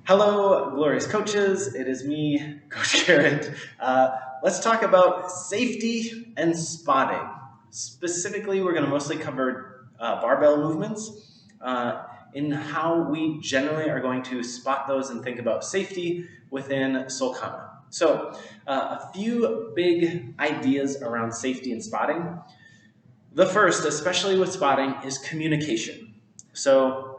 Hello, glorious coaches. It is me, Coach Garrett. Let's talk about safety and spotting. Specifically, we're going to mostly cover barbell movements in how we generally are going to spot those and think about safety within Sulcana. So, a few big ideas around safety and spotting. The first, especially with spotting, is communication. So,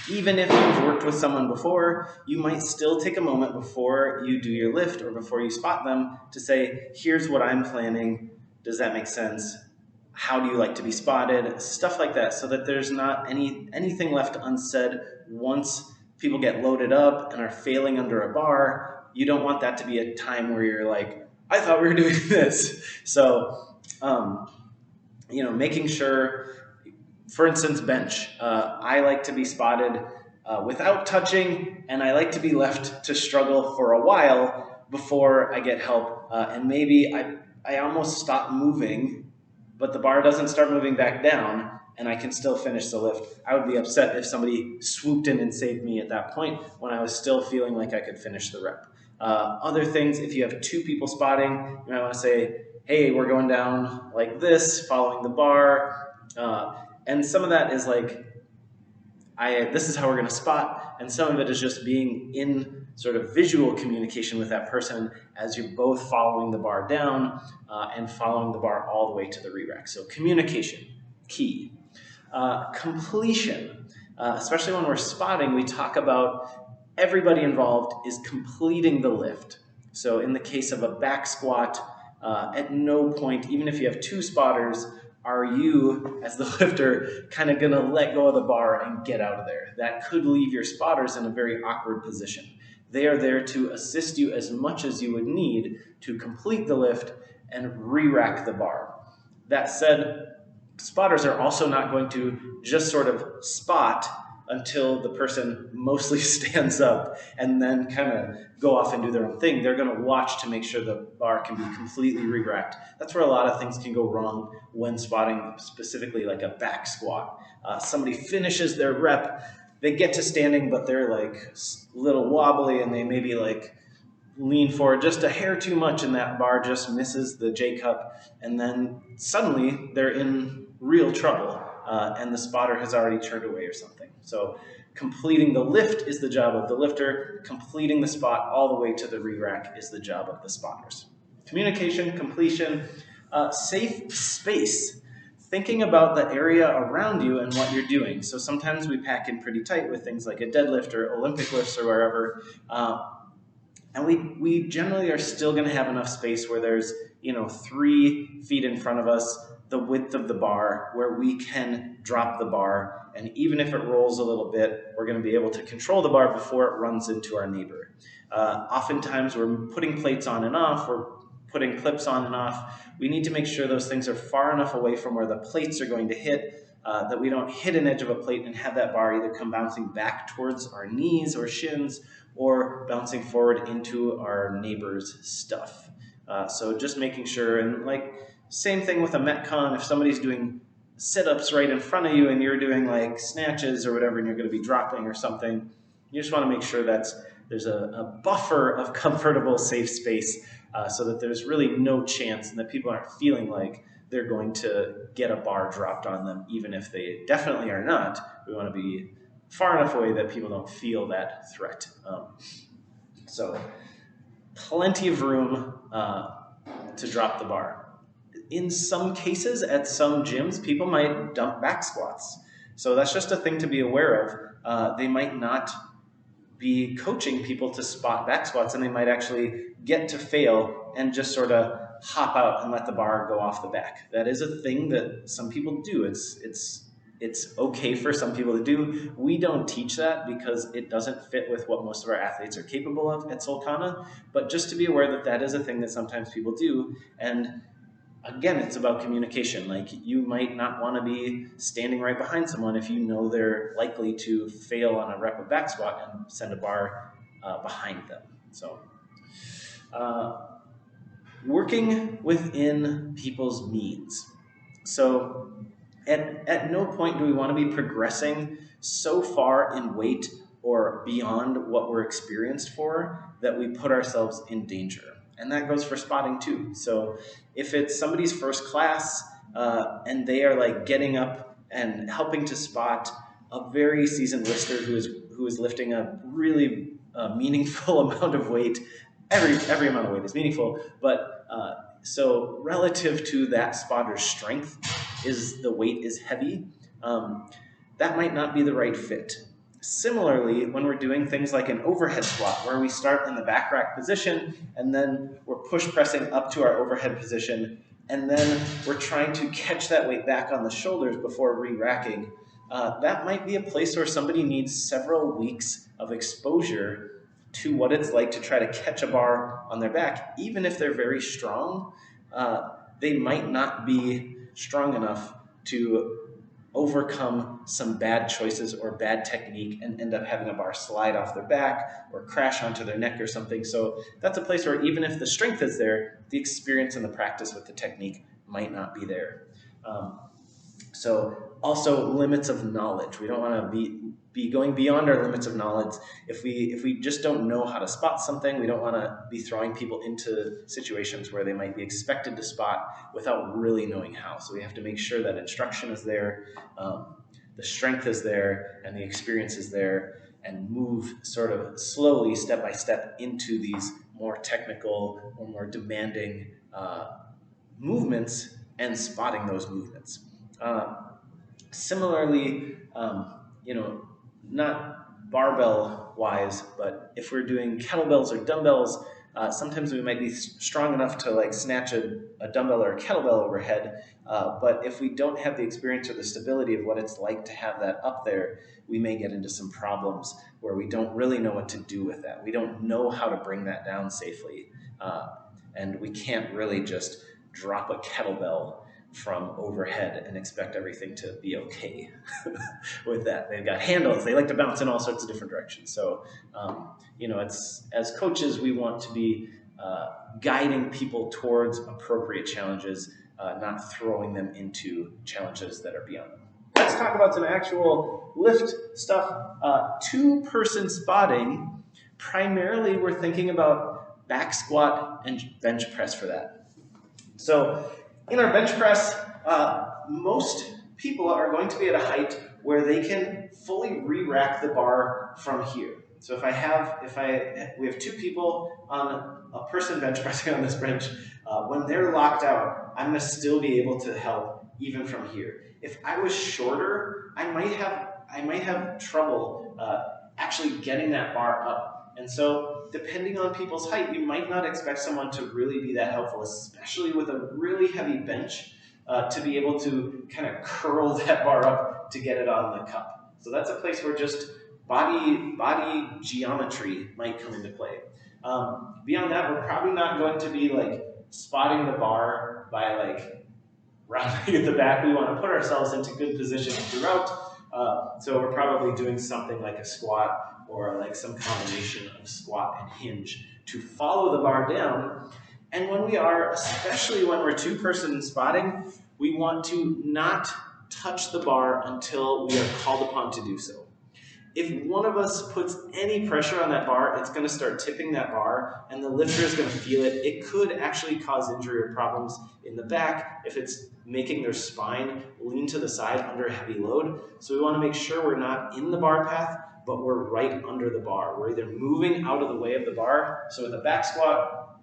even if you've worked with someone before, you might still take a moment before you do your lift or before you spot them to say, here's what I'm planning. Does that make sense? How do you like to be spotted? Stuff like that, so that there's not anything left unsaid once people get loaded up and are failing under a bar. You don't want that to be a time where you're like, I thought we were doing this. So, making sure, for instance, bench. I like to be spotted without touching, and I like to be left to struggle for a while before I get help. And maybe I almost stop moving, but the bar doesn't start moving back down, and I can still finish the lift. I would be upset if somebody swooped in and saved me at that point when I was still feeling like I could finish the rep. Other things, if you have two people spotting, you might want to say, hey, we're going down like this, following the bar. And some of that is like, this is how we're going to spot, and some of it is just being in sort of visual communication with that person as you're both following the bar down and following the bar all the way to the re-rack. So communication, key. Completion, especially when we're spotting, we talk about everybody involved is completing the lift. So in the case of a back squat, at no point, even if you have two spotters, are you, as the lifter, kind of going to let go of the bar and get out of there? That could leave your spotters in a very awkward position. They are there to assist you as much as you would need to complete the lift and re-rack the bar. That said, spotters are also not going to just sort of spot until the person mostly stands up and then kind of go off and do their own thing. They're going to watch to make sure the bar can be completely re-racked. That's where a lot of things can go wrong when spotting, specifically like a back squat. Somebody finishes their rep, they get to standing, but they're like a little wobbly and they maybe like lean forward just a hair too much and that bar just misses the J cup, and then suddenly they're in real trouble and the spotter has already turned away or something. So completing the lift is the job of the lifter. Completing the spot all the way to the re-rack is the job of the spotters. Communication, completion, safe space. Thinking about the area around you and what you're doing. So sometimes we pack in pretty tight with things like a deadlift or Olympic lifts or wherever. And we generally are still going to have enough space where there's 3 feet in front of us, the width of the bar, where we can drop the bar. And even if it rolls a little bit, we're going to be able to control the bar before it runs into our neighbor. Oftentimes we're putting plates on and off, we're putting clips on and off. We need to make sure those things are far enough away from where the plates are going to hit, that we don't hit an edge of a plate and have that bar either come bouncing back towards our knees or shins or bouncing forward into our neighbor's stuff. So just making sure, and like same thing with a Metcon, if somebody's doing sit-ups right in front of you and you're doing like snatches or whatever and you're going to be dropping or something, you just want to make sure that there's a buffer of comfortable, safe space so that there's really no chance and that people aren't feeling like they're going to get a bar dropped on them, even if they definitely are not. We want to be far enough away that people don't feel that threat. So plenty of room to drop the bar. In some cases, at some gyms, people might dump back squats. So that's just a thing to be aware of. They might not be coaching people to spot back squats, and they might actually get to fail and just sort of hop out and let the bar go off the back. That is a thing that some people do. It's okay for some people to do. We don't teach that because it doesn't fit with what most of our athletes are capable of at Sulcana, but just to be aware that that is a thing that sometimes people do. And again, it's about communication. Like, you might not want to be standing right behind someone if you know they're likely to fail on a rep of back squat and send a bar behind them. So working within people's needs. So at no point do we want to be progressing so far in weight or beyond what we're experienced for, that we put ourselves in danger. And that goes for spotting too. So if it's somebody's first class and they are like getting up and helping to spot a very seasoned lifter who is lifting a really meaningful amount of weight, every amount of weight is meaningful, but so relative to that spotter's strength, is the weight is heavy, that might not be the right fit. Similarly, when we're doing things like an overhead squat, where we start in the back rack position and then we're push pressing up to our overhead position, and then we're trying to catch that weight back on the shoulders before re-racking, that might be a place where somebody needs several weeks of exposure to what it's like to try to catch a bar on their back. Even if they're very strong, they might not be strong enough to overcome some bad choices or bad technique and end up having a bar slide off their back or crash onto their neck or something. So that's a place where even if the strength is there, the experience and the practice with the technique might not be there. So also limits of knowledge. We don't want to be going beyond our limits of knowledge. If we just don't know how to spot something, we don't want to be throwing people into situations where they might be expected to spot without really knowing how. So we have to make sure that instruction is there, the strength is there, and the experience is there, and move sort of slowly, step by step, into these more technical or more demanding movements and spotting those movements. Similarly, not barbell wise, but if we're doing kettlebells or dumbbells, sometimes we might be strong enough to like snatch a dumbbell or a kettlebell overhead, but if we don't have the experience or the stability of what it's like to have that up there, we may get into some problems where we don't really know what to do with that. We don't know how to bring that down safely, and we can't really just drop a kettlebell from overhead and expect everything to be okay with that. They've got handles. They like to bounce in all sorts of different directions. So, it's, as coaches, we want to be guiding people towards appropriate challenges, not throwing them into challenges that are beyond them. Let's talk about some actual lift stuff. Two-person spotting, primarily we're thinking about back squat and bench press for that. So in our bench press, most people are going to be at a height where they can fully re-rack the bar from here. So we have two people on a person bench pressing on this bench, when they're locked out, I'm going to still be able to help even from here. If I was shorter, I might have trouble actually getting that bar up. And so depending on people's height, you might not expect someone to really be that helpful, especially with a really heavy bench, to be able to kind of curl that bar up to get it on the cup. So that's a place where just body geometry might come into play. Beyond that, we're probably not going to be like spotting the bar by like rounding at the back. We want to put ourselves into good position throughout. So we're probably doing something like a squat or like some combination of squat and hinge to follow the bar down. And when we are, especially when we're two-person spotting, we want to not touch the bar until we are called upon to do so. If one of us puts any pressure on that bar, it's going to start tipping that bar, and the lifter is going to feel it. It could actually cause injury or problems in the back if it's making their spine lean to the side under a heavy load. So we want to make sure we're not in the bar path, but we're right under the bar. We're either moving out of the way of the bar. So with a back squat,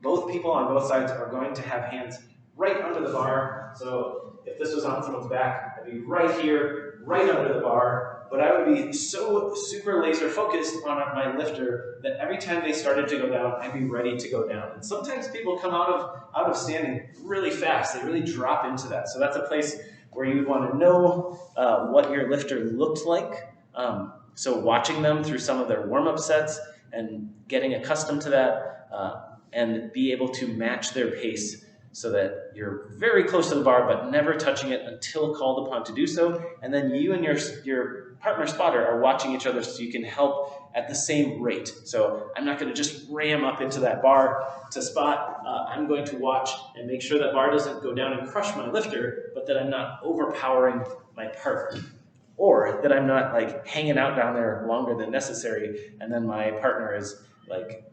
both people on both sides are going to have hands right under the bar. So if this was on someone's back, I'd be right here, right under the bar. But I would be so super laser focused on my lifter that every time they started to go down, I'd be ready to go down. And sometimes people come out of standing really fast. They really drop into that. So that's a place where you would want to know what your lifter looked like. So watching them through some of their warm-up sets and getting accustomed to that, and be able to match their pace so that you're very close to the bar but never touching it until called upon to do so. And then you and your partner spotter are watching each other so you can help at the same rate. So I'm not going to just ram up into that bar to spot. I'm going to watch and make sure that bar doesn't go down and crush my lifter, but that I'm not overpowering my partner. or that I'm not like hanging out down there longer than necessary, and then my partner is like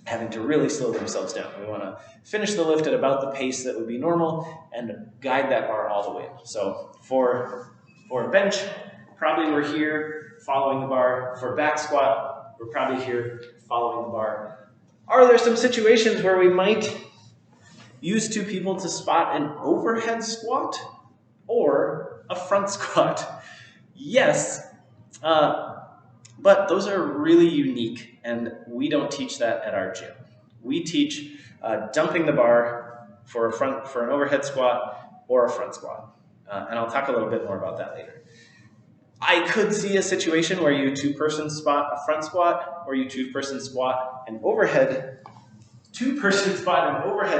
having to really slow themselves down. We want to finish the lift at about the pace that would be normal and guide that bar all the way. So for a bench, probably we're here following the bar. For back squat, we're probably here following the bar. Are there some situations where we might use two people to spot an overhead squat or a front squat? Yes, but those are really unique, and we don't teach that at our gym. We teach dumping the bar for an overhead squat or a front squat, and I'll talk a little bit more about that later. I could see a situation where you two-person spot a front squat, or you two-person spot an overhead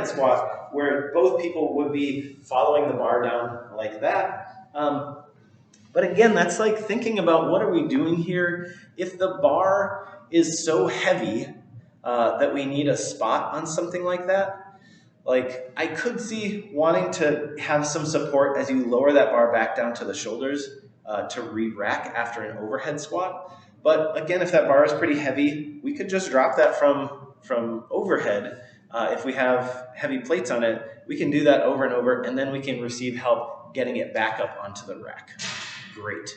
squat, where both people would be following the bar down like that. But again, that's like thinking about what are we doing here? If the bar is so heavy that we need a spot on something like that, like I could see wanting to have some support as you lower that bar back down to the shoulders to re-rack after an overhead squat. But again, if that bar is pretty heavy, we could just drop that from overhead. If we have heavy plates on it, we can do that over and over, and then we can receive help getting it back up onto the rack. Great.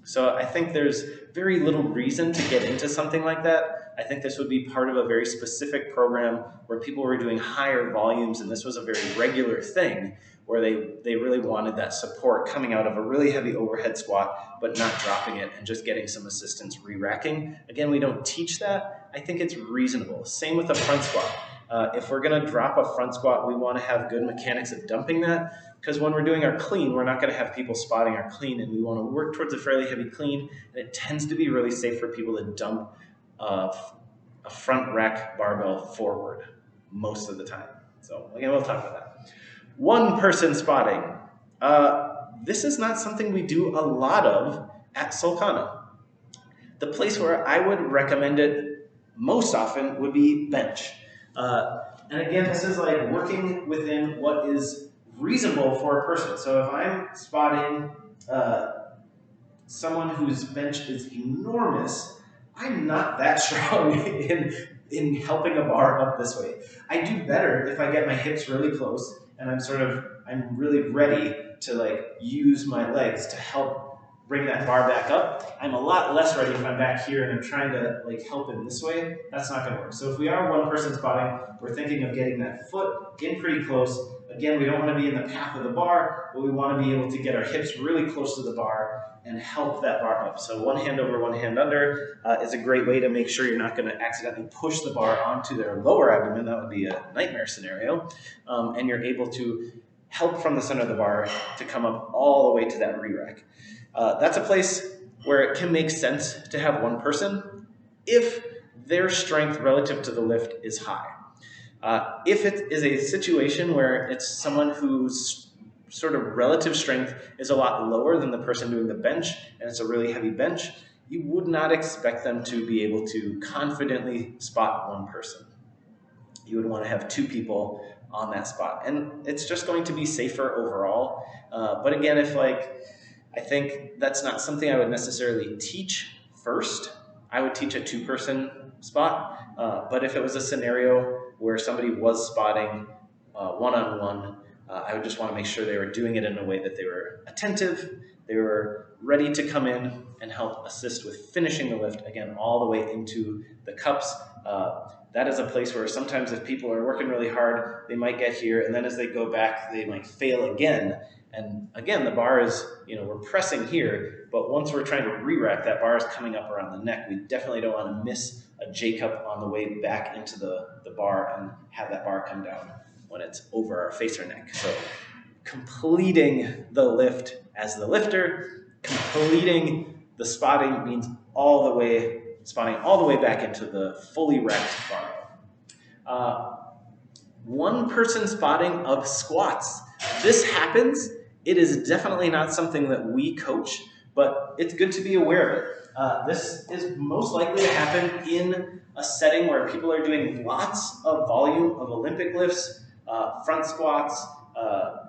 So I think there's very little reason to get into something like that. I think this would be part of a very specific program where people were doing higher volumes, and this was a very regular thing where they really wanted that support coming out of a really heavy overhead squat, but not dropping it and just getting some assistance re-racking. Again, we don't teach that. I think it's reasonable. Same with a front squat. If we're going to drop a front squat, we want to have good mechanics of dumping that, because when we're doing our clean, we're not going to have people spotting our clean, and we want to work towards a fairly heavy clean, and it tends to be really safe for people to dump a front rack barbell forward most of the time. So again, we'll talk about that. One person spotting. This is not something we do a lot of at Solcana. The place where I would recommend it most often would be bench. And again, this is like working within what is reasonable for a person. So if I'm spotting someone whose bench is enormous, I'm not that strong in helping a bar up this way. I do better if I get my hips really close and I'm really ready to like use my legs to help bring that bar back up. I'm a lot less ready if I'm back here and I'm trying to like help in this way. That's not going to work. So if we are one person spotting, we're thinking of getting that foot in pretty close. Again, we don't want to be in the path of the bar, but we want to be able to get our hips really close to the bar and help that bar up. So one hand over, one hand under is a great way to make sure you're not going to accidentally push the bar onto their lower abdomen. That would be a nightmare scenario. And you're able to help from the center of the bar to come up all the way to that re-rack. That's a place where it can make sense to have one person if their strength relative to the lift is high. If it is a situation where it's someone whose sort of relative strength is a lot lower than the person doing the bench, and it's a really heavy bench, you would not expect them to be able to confidently spot one person. You would want to have two people on that spot, and it's just going to be safer overall. But again, I think that's not something I would necessarily teach first. I would teach a two-person spot, but if it was a scenario where somebody was spotting one-on-one, I would just want to make sure they were doing it in a way that they were attentive, they were ready to come in and help assist with finishing the lift, again, all the way into the cups. That is a place where sometimes if people are working really hard, they might get here, and then as they go back, they might fail again. And again, the bar is, we're pressing here, but once we're trying to re-rack, that bar is coming up around the neck. We definitely don't want to miss a J-cup on the way back into the bar and have that bar come down when it's over our face or neck. So completing the lift as the lifter, completing the spotting means spotting all the way back into the fully racked bar. One person spotting of squats. This happens. It is definitely not something that we coach, but it's good to be aware of it. This is most likely to happen in a setting where people are doing lots of volume of Olympic lifts, front squats,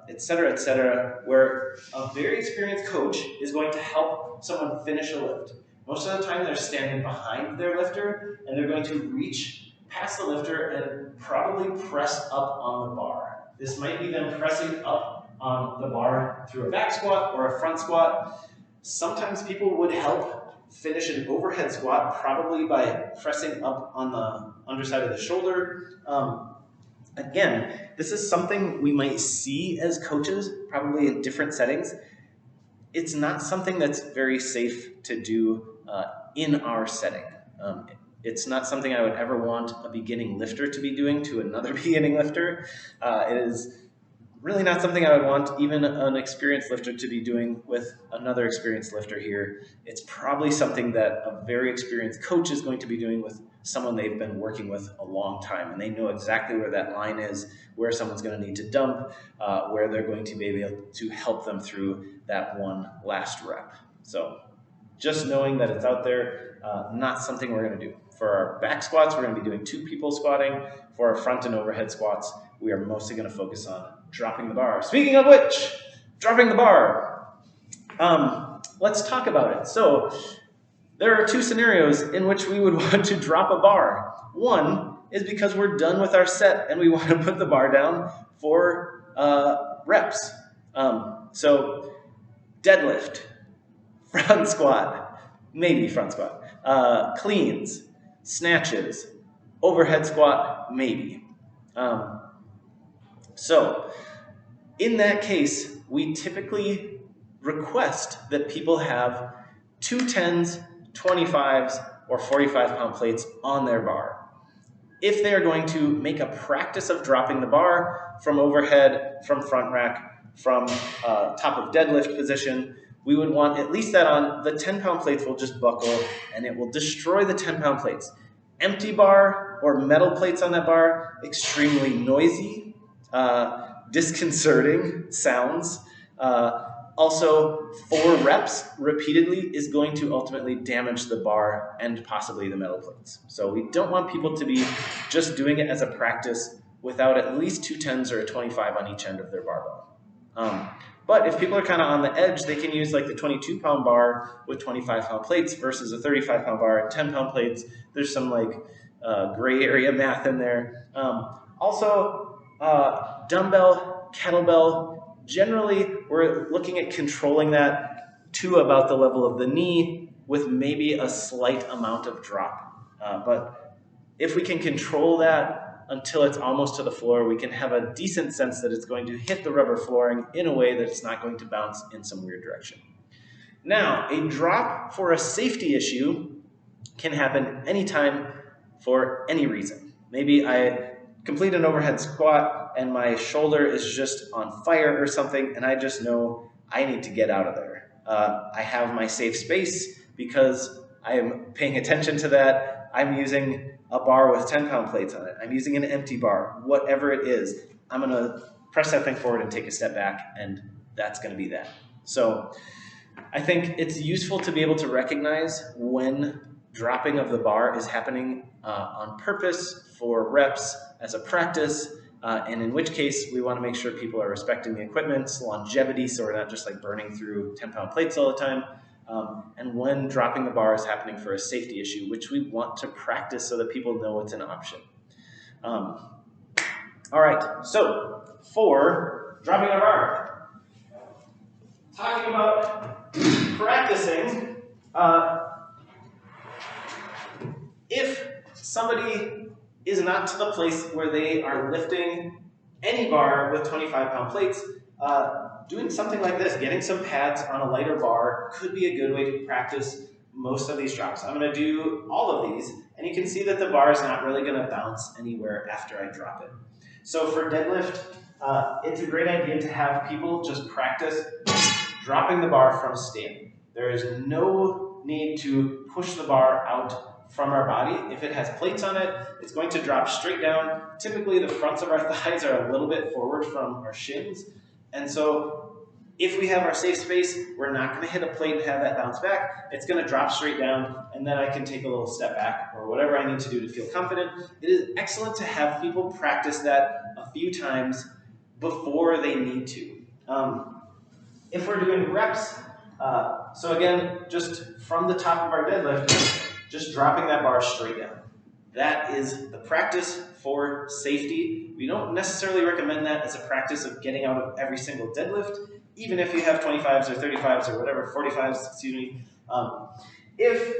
etc., where a very experienced coach is going to help someone finish a lift. Most of the time, they're standing behind their lifter, and they're going to reach past the lifter and probably press up on the bar. This might be them pressing up on the bar through a back squat or a front squat. Sometimes people would help finish an overhead squat, probably by pressing up on the underside of the shoulder. Again, this is something we might see as coaches, probably in different settings. It's not something that's very safe to do in our setting. It's not something I would ever want a beginning lifter to be doing to another beginning lifter. It is really not something I would want even an experienced lifter to be doing with another experienced lifter here. It's probably something that a very experienced coach is going to be doing with someone they've been working with a long time, and they know exactly where that line is, where someone's going to need to dump, where they're going to be able to help them through that one last rep. So just knowing that it's out there, not something we're going to do. For our back squats, we're going to be doing 2 people squatting. For our front and overhead squats, we are mostly going to focus on dropping the bar. Speaking of which, dropping the bar. Let's talk about it. So there are 2 scenarios in which we would want to drop a bar. One is because we're done with our set and we want to put the bar down for reps. So deadlift, front squat, maybe front squat, cleans, snatches, overhead squat, maybe. So in that case, we typically request that people have 2 10s, 25s, or 45-pound plates on their bar. If they are going to make a practice of dropping the bar from overhead, from front rack, from top of deadlift position, we would want at least that on. The 10-pound plates will just buckle and it will destroy the 10-pound plates. Empty bar or metal plates on that bar, extremely noisy, disconcerting sounds. Also, 4 reps repeatedly is going to ultimately damage the bar and possibly the metal plates. So we don't want people to be just doing it as a practice without at least 2 10s or a 25 on each end of their barbell. But if people are kind of on the edge, they can use like the 22-pound bar with 25-pound plates versus a 35-pound bar and 10-pound plates. There's some like gray area math in there. Also, dumbbell, kettlebell, generally we're looking at controlling that to about the level of the knee with maybe a slight amount of drop. But if we can control that until it's almost to the floor, we can have a decent sense that it's going to hit the rubber flooring in a way that it's not going to bounce in some weird direction. Now, a drop for a safety issue can happen anytime for any reason. Maybe I complete an overhead squat and my shoulder is just on fire or something, and I just know I need to get out of there. I have my safe space because I am paying attention to that. I'm using a bar with 10-pound plates on it. I'm using an empty bar. Whatever it is, I'm going to press that thing forward and take a step back, and that's going to be that. So I think it's useful to be able to recognize when dropping of the bar is happening on purpose for reps as a practice, and in which case we want to make sure people are respecting the equipment's longevity so we're not just like burning through 10-pound plates all the time. And when dropping the bar is happening for a safety issue, which we want to practice so that people know it's an option. All right, so for dropping a bar, talking about practicing, if somebody is not to the place where they are lifting any bar with 25-pound plates, doing something like this, getting some pads on a lighter bar, could be a good way to practice most of these drops. I'm going to do all of these, and you can see that the bar is not really going to bounce anywhere after I drop it. So for deadlift, it's a great idea to have people just practice dropping the bar from standing. There is no need to push the bar out from our body. If it has plates on it, it's going to drop straight down. Typically, the fronts of our thighs are a little bit forward from our shins. And so if we have our safe space, we're not going to hit a plate and have that bounce back. It's going to drop straight down, and then I can take a little step back or whatever I need to do to feel confident. It is excellent to have people practice that a few times before they need to. If we're doing reps, so again, just from the top of our deadlift, just dropping that bar straight down. That is the practice for safety. We don't necessarily recommend that as a practice of getting out of every single deadlift, even if you have 25s or 35s or whatever, 45s, excuse me. If,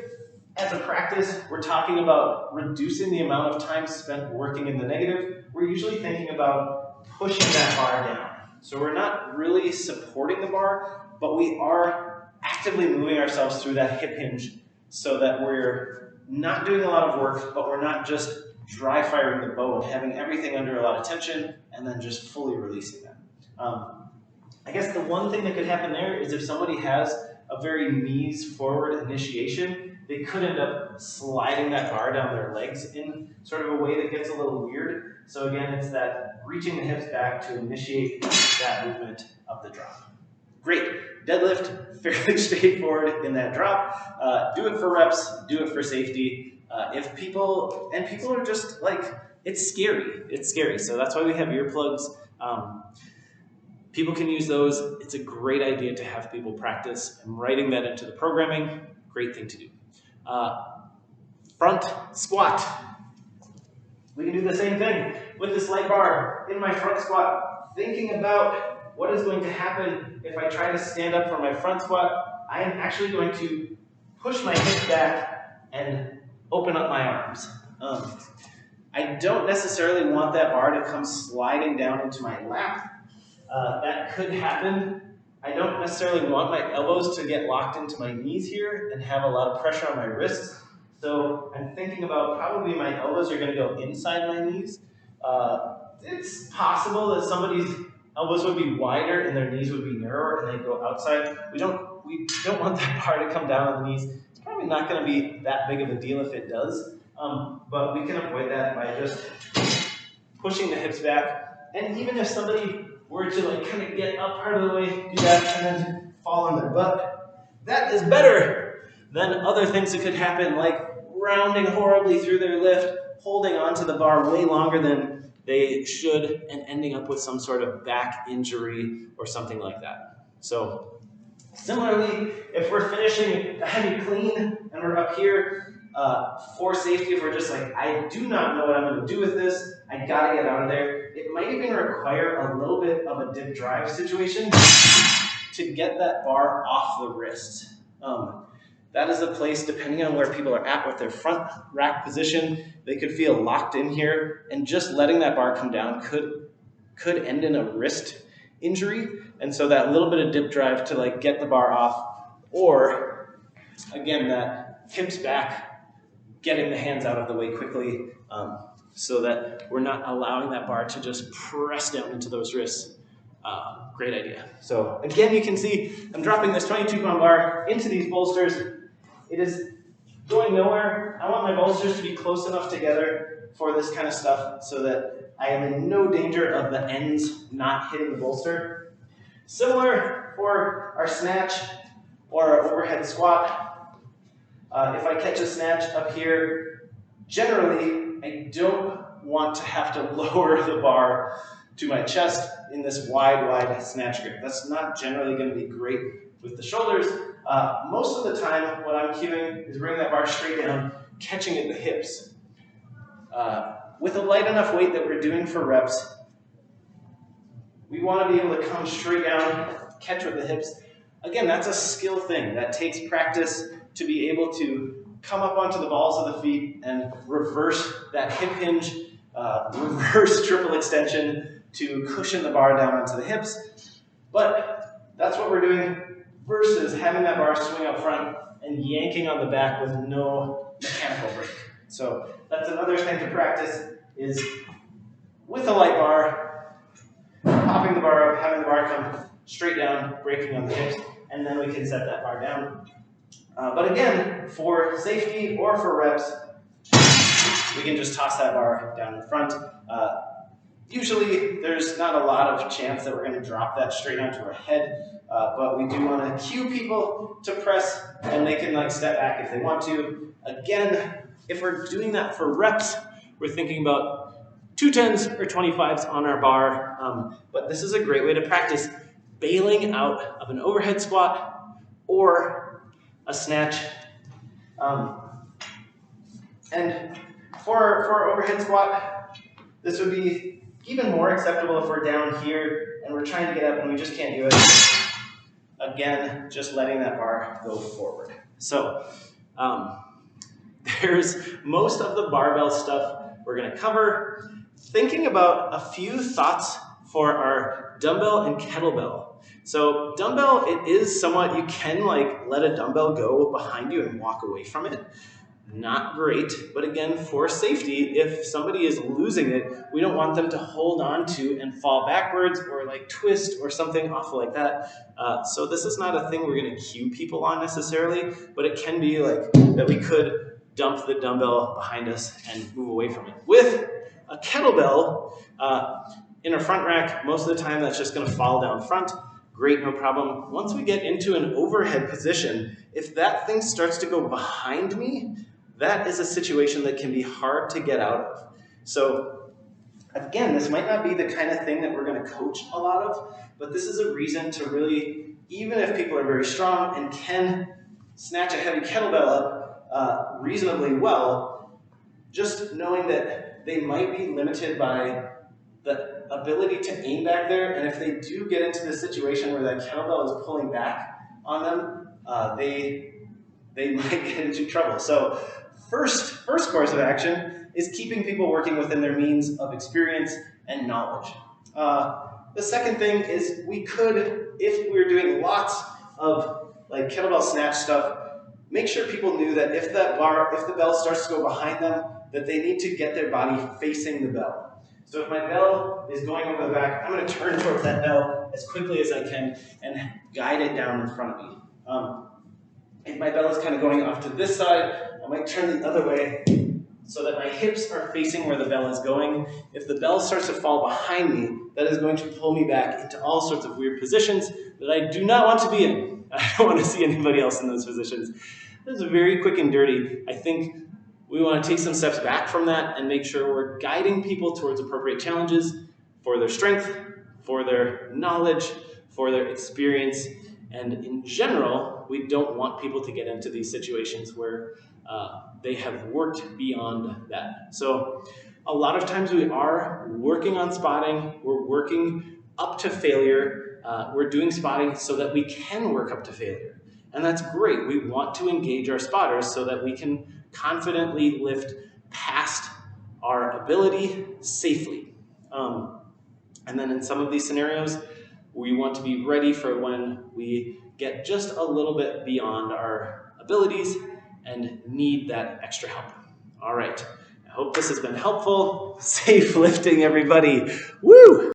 as a practice, we're talking about reducing the amount of time spent working in the negative, we're usually thinking about pushing that bar down. So we're not really supporting the bar, but we are actively moving ourselves through that hip hinge so that we're not doing a lot of work, but we're not just dry firing the bow and having everything under a lot of tension and then just fully releasing that. I guess the one thing that could happen there is if somebody has a very knees forward initiation, they could end up sliding that bar down their legs in sort of a way that gets a little weird. So again, it's that reaching the hips back to initiate that movement of the drop. Great. Deadlift, fairly straightforward in that drop. Do it for reps, do it for safety. If people are just like, it's scary. So that's why we have earplugs. People can use those. It's a great idea to have people practice, and writing that into the programming, great thing to do. Front squat. We can do the same thing with this light bar in my front squat, thinking about what is going to happen if I try to stand up for my front squat. I am actually going to push my hips back and open up my arms. I don't necessarily want that bar to come sliding down into my lap. That could happen. I don't necessarily want my elbows to get locked into my knees here and have a lot of pressure on my wrists. So I'm thinking about probably my elbows are going to go inside my knees. It's possible that somebody's elbows would be wider and their knees would be narrower and they go outside. We don't want that bar to come down on the knees. It's probably not going to be that big of a deal if it does, but we can avoid that by just pushing the hips back. And even if somebody were to like kind of get up part of the way, do that, and then fall on their butt, that is better than other things that could happen, like rounding horribly through their lift, holding onto the bar way longer than they should, and ending up with some sort of back injury or something like that. So similarly, if we're finishing a heavy clean and we're up here, for safety, if we're just like, I do not know what I'm going to do with this, I got to get out of there, it might even require a little bit of a dip drive situation to get that bar off the wrist. That is a place, depending on where people are at with their front rack position, they could feel locked in here, and just letting that bar come down could end in a wrist injury. And so that little bit of dip drive to like get the bar off, or again, that hips back, getting the hands out of the way quickly, so that we're not allowing that bar to just press down into those wrists. Great idea. So again, you can see I'm dropping this 22-pound bar into these bolsters. It is going nowhere. I want my bolsters to be close enough together for this kind of stuff so that I am in no danger of the ends not hitting the bolster. Similar for our snatch or our overhead squat. If I catch a snatch up here, generally I don't want to have to lower the bar to my chest in this wide snatch grip. That's not generally going to be great with the shoulders. Most of the time, what I'm cueing is bringing that bar straight down, catching at the hips. With a light enough weight that we're doing for reps, we want to be able to come straight down, catch with the hips. Again, that's a skill thing. That takes practice to be able to come up onto the balls of the feet and reverse that hip hinge, reverse triple extension to cushion the bar down onto the hips. But that's what we're doing versus having that bar swing up front and yanking on the back with no mechanical break. So that's another thing to practice, is with a light bar, popping the bar up, having the bar come straight down, breaking on the hips, and then we can set that bar down. But again, for safety or for reps, we can just toss that bar down in front. Usually, there's not a lot of chance that we're going to drop that straight onto our head, but we do want to cue people to press, and they can like step back if they want to. Again, if we're doing that for reps, we're thinking about 2 10s or 25s on our bar, but this is a great way to practice bailing out of an overhead squat or a snatch. And for overhead squat, this would be even more acceptable if we're down here and we're trying to get up and we just can't do it. Again, just letting that bar go forward. So there's most of the barbell stuff we're going to cover. Thinking about a few thoughts for our dumbbell and kettlebell. So dumbbell, it is somewhat, you can like let a dumbbell go behind you and walk away from it. Not great, but again, for safety, if somebody is losing it, we don't want them to hold on to and fall backwards or like twist or something awful like that. So this is not a thing we're going to cue people on necessarily, but it can be like that we could dump the dumbbell behind us and move away from it. With a kettlebell in a front rack, most of the time that's just going to fall down front. Great, no problem. Once we get into an overhead position, if that thing starts to go behind me, that is a situation that can be hard to get out of. So again, this might not be the kind of thing that we're going to coach a lot of, but this is a reason to really, even if people are very strong and can snatch a heavy kettlebell up reasonably well, just knowing that they might be limited by the ability to aim back there, and if they do get into the situation where that kettlebell is pulling back on them, they might get into trouble. So first course of action is keeping people working within their means of experience and knowledge. The second thing is we could, if we're doing lots of like kettlebell snatch stuff, make sure people knew that if the bell starts to go behind them, that they need to get their body facing the bell. So if my bell is going over the back, I'm going to turn towards that bell as quickly as I can and guide it down in front of me. If my bell is kind of going off to this side, I might turn the other way so that my hips are facing where the bell is going. If the bell starts to fall behind me, that is going to pull me back into all sorts of weird positions that I do not want to be in. I don't want to see anybody else in those positions. This is very quick and dirty. I think we want to take some steps back from that and make sure we're guiding people towards appropriate challenges for their strength, for their knowledge, for their experience, and in general, we don't want people to get into these situations where they have worked beyond that. So a lot of times we are working on spotting, we're working up to failure, we're doing spotting so that we can work up to failure. And that's great. We want to engage our spotters so that we can confidently lift past our ability safely. And then in some of these scenarios, we want to be ready for when we get just a little bit beyond our abilities and need that extra help. All right, I hope this has been helpful. Safe lifting, everybody. Woo!